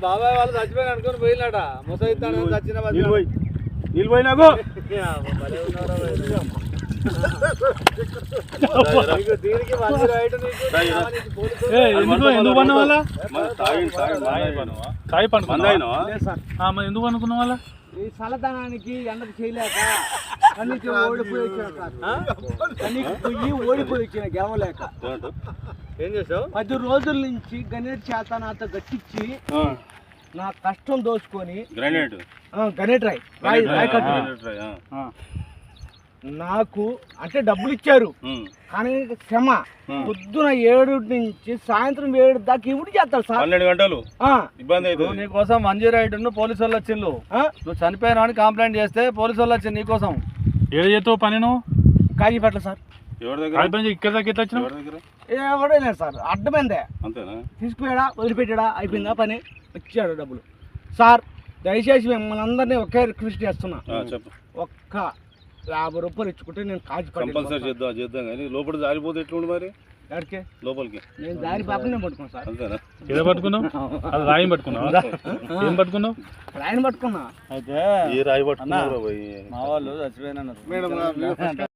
బాబాయ్ వాళ్ళు చచ్చిపోయిన అనుకుని పోయినట ముసైతాను చచ్చిన నిలిపోయినాకు ఎందుకు పన్న వాళ్ళ తాగి పండుకున్నా ఎందుకు పండుకున్న వాళ్ళ ఈ చల్లదనానికి ఎండకు చేయలేక కన్నీకి ఓడిపోయి వచ్చిన కన్నీకి పొయ్యి ఓడిపోయి వచ్చిన గెవలేక ఏం చేసావు 10 రోజుల నుంచి గణేట్ చేత నాతో గట్టించి నా కష్టం దోచుకొని గణేట్ రాయి కట్టు నాకు అంటే డబ్బులు ఇచ్చారు కానీ క్షమ పొద్దున 7 నుంచి సాయంత్రం 7 దాకా ఇవి చేస్తారు సార్ 12 గంటలు ఇబ్బంది అవుతుంది నీకోసం 108 పోలీసు వాళ్ళు వచ్చిండు నువ్వు చనిపోయినా అని కంప్లైంట్ చేస్తే పోలీసు వాళ్ళు వచ్చింది నీకోసం ఏడు చేస్తావు పని నువ్వు కాజీపేటలో సార్ ఎవరి దగ్గర ఇక్కడ దాకా ఎట్లా వచ్చినావు ఎవడే లేదు సార్ అడ్డమైందే అంతేనా తీసుకుపోయాడా వదిలిపెట్టాడా అయిపోయిందా పని వచ్చాడు డబ్బులు సార్ దయచేసి మిమ్మల్ని అందరినీ ఒకే రిక్వెస్ట్ చేస్తున్నా ఒక్క 50 రూపాయలు ఇచ్చుకుంటే నేను కంపల్సరీ చేద్దాం కానీ లోపల జారిపోతే ఎట్లుండి మరి ఎక్కడికి లోపలికి నేను దారి పాపనే పట్టుకున్నాను సార్ అంతేనా ఏదో పట్టుకున్నావు అది రాయి పట్టుకున్నావు ఏం పట్టుకున్నావు రాయిని పట్టుకున్నా అయితే ఏ రాయి పట్టుకున్నా మా వాళ్ళు చచ్చిపోయినా